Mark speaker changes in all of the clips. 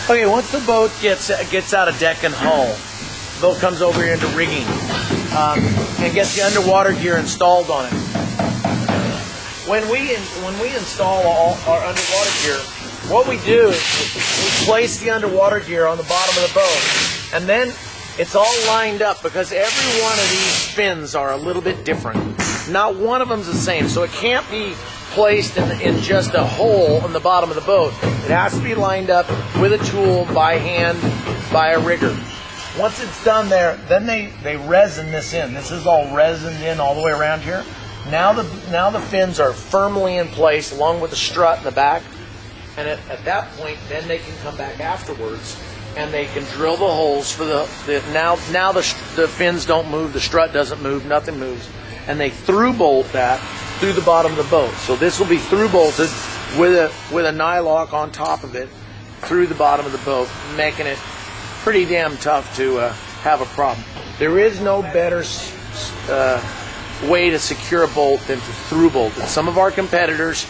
Speaker 1: Okay, once the boat gets out of deck and hull, the boat comes over here into rigging and gets the underwater gear installed on it. When we install all our underwater gear, what we do is we place the underwater gear on the bottom of the boat, and then it's all lined up because every one of these fins are a little bit different. Not one of them's the same, so it can't be placed in just a hole in the bottom of the boat. It has to be lined up with a tool by hand by a rigger. Once it's done there, then they resin this in. This is all resined in all the way around here. Now the fins are firmly in place along with the strut in the back, and at that point then they can come back afterwards and they can drill the holes for now the fins don't move, the strut doesn't move, nothing moves, and they through bolt that through the bottom of the boat. So this will be through bolted with a nylock on top of it through the bottom of the boat, making it pretty damn tough to have a problem. There is no better way to secure a bolt than to through bolt it. Some of our competitors,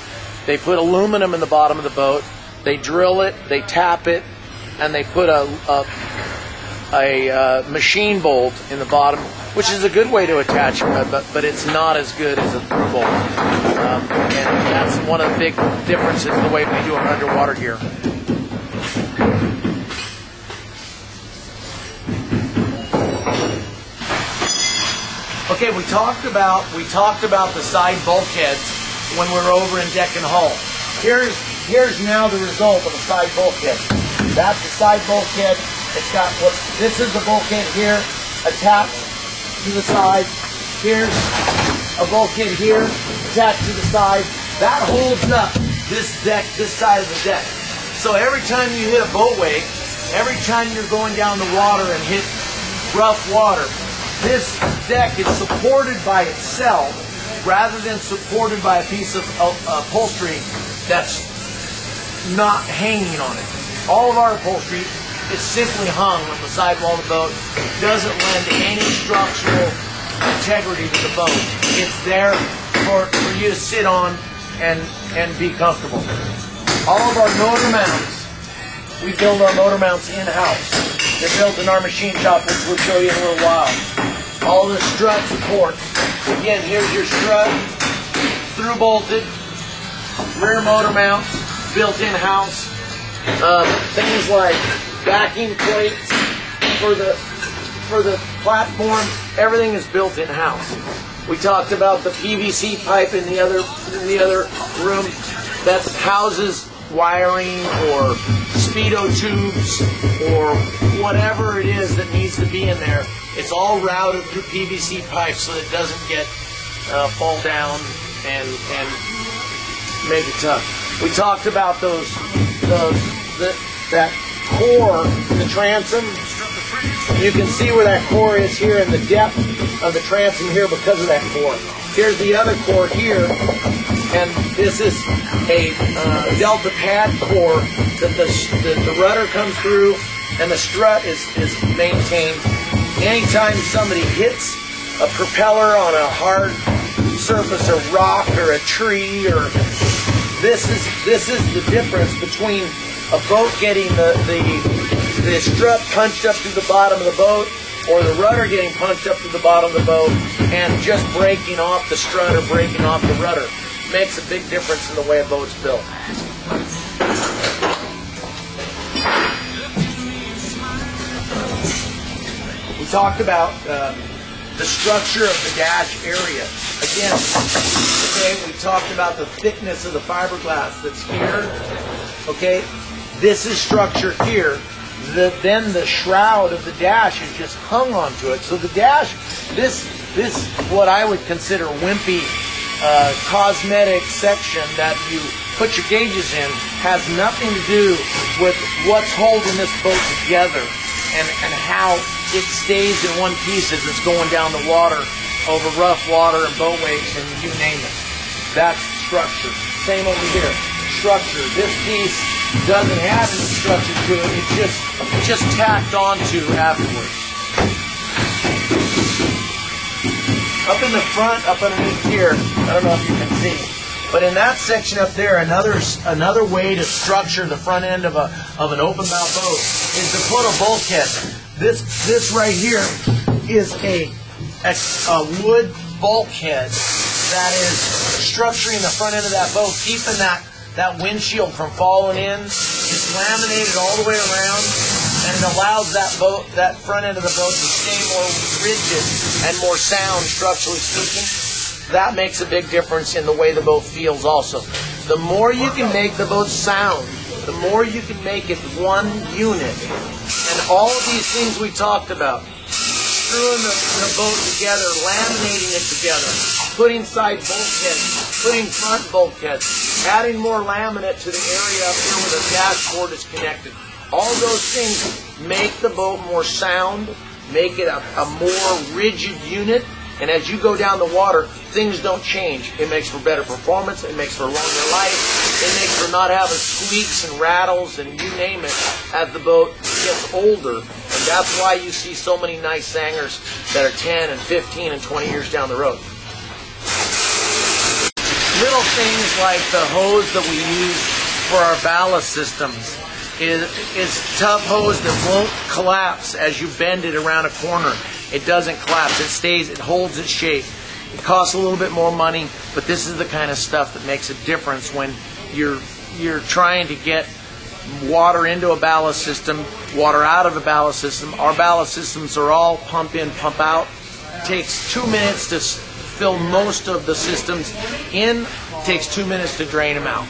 Speaker 1: they put aluminum in the bottom of the boat, they drill it, they tap it, and they put a machine bolt in the bottom, which is a good way to attach it, but it's not as good as a through bolt. And that's one of the big differences in the way we do our underwater gear. Okay, we talked about the side bulkheads when we were over in deck and hull. Here's now the result of a side bulkhead. That's the side bulkhead. It's got this is the bulkhead here attached to the side. Here's a bulkhead here attached to the side. That holds up this side of the deck. So every time you hit a boat wake, every time you're going down the water and hit rough water, this deck is supported by itself rather than supported by a piece of upholstery that's not hanging on it. All of our upholstery is simply hung on the sidewall of the boat. It doesn't lend any structural integrity to the boat. It's there for you to sit on and be comfortable. All of our motor mounts, we build our motor mounts in-house. They're built in our machine shop, which we'll show you in a little while. All the strut supports. Again, here's your strut, through bolted, rear motor mounts, built in-house. Things like backing plates for the platform, everything is built in-house. We talked about the PVC pipe in the other room that houses wiring or speedo tubes or whatever it is that needs to be in there. It's all routed through PVC pipes so that it doesn't get fall down and make it tough. We talked about that core, the transom. You can see where that core is here in the depth of the transom here because of that core. Here's the other core here, and this is a delta pad core that the rudder comes through and the strut is maintained. Anytime somebody hits a propeller on a hard surface, a rock or a tree, or this is the difference between a boat getting the strut punched up to the bottom of the boat, or the rudder getting punched up to the bottom of the boat and just breaking off the strut or breaking off the rudder. It makes a big difference in the way a boat's built. We talked about the structure of the dash area. Again, okay, we talked about the thickness of the fiberglass that's here. Okay, this is structure here. Then the shroud of the dash is just hung onto it. So the dash, this what I would consider wimpy cosmetic section that you put your gauges in has nothing to do with what's holding this boat together and how it stays in one piece as it's going down the water over rough water and boat wakes and you name it. That's structure. Same over here. Structure. This piece doesn't have any structure to it. It's just tacked onto afterwards. Up in the front, up underneath here, I don't know if you can see, But in that section up there, another way to structure the front end of an open bow boat is to put a bulkhead. This right here is a wood bulkhead that is structuring the front end of that boat, keeping that windshield from falling in. It's laminated all the way around, and it allows that front end of the boat to stay more rigid and more sound, structurally speaking. That makes a big difference in the way the boat feels also. The more you can make the boat sound, the more you can make it one unit. And all of these things we talked about, screwing the boat together, laminating it together, putting side bulkheads, putting front bulkheads, adding more laminate to the area up here where the dashboard is connected. All those things make the boat more sound, make it a more rigid unit. And as you go down the water, things don't change. It makes for better performance. It makes for longer life. It makes for not having squeaks and rattles and you name it as the boat gets older. And that's why you see so many nice hangars that are 10 and 15 and 20 years down the road. Little things like the hose that we use for our ballast systems is tough hose that won't collapse as you bend it around a corner. It doesn't collapse. It stays. It holds its shape. It costs a little bit more money, but this is the kind of stuff that makes a difference when you're trying to get water into a ballast system, water out of a ballast system. Our ballast systems are all pump in, pump out. It takes 2 minutes to fill most of the systems in. It takes 2 minutes to drain them out.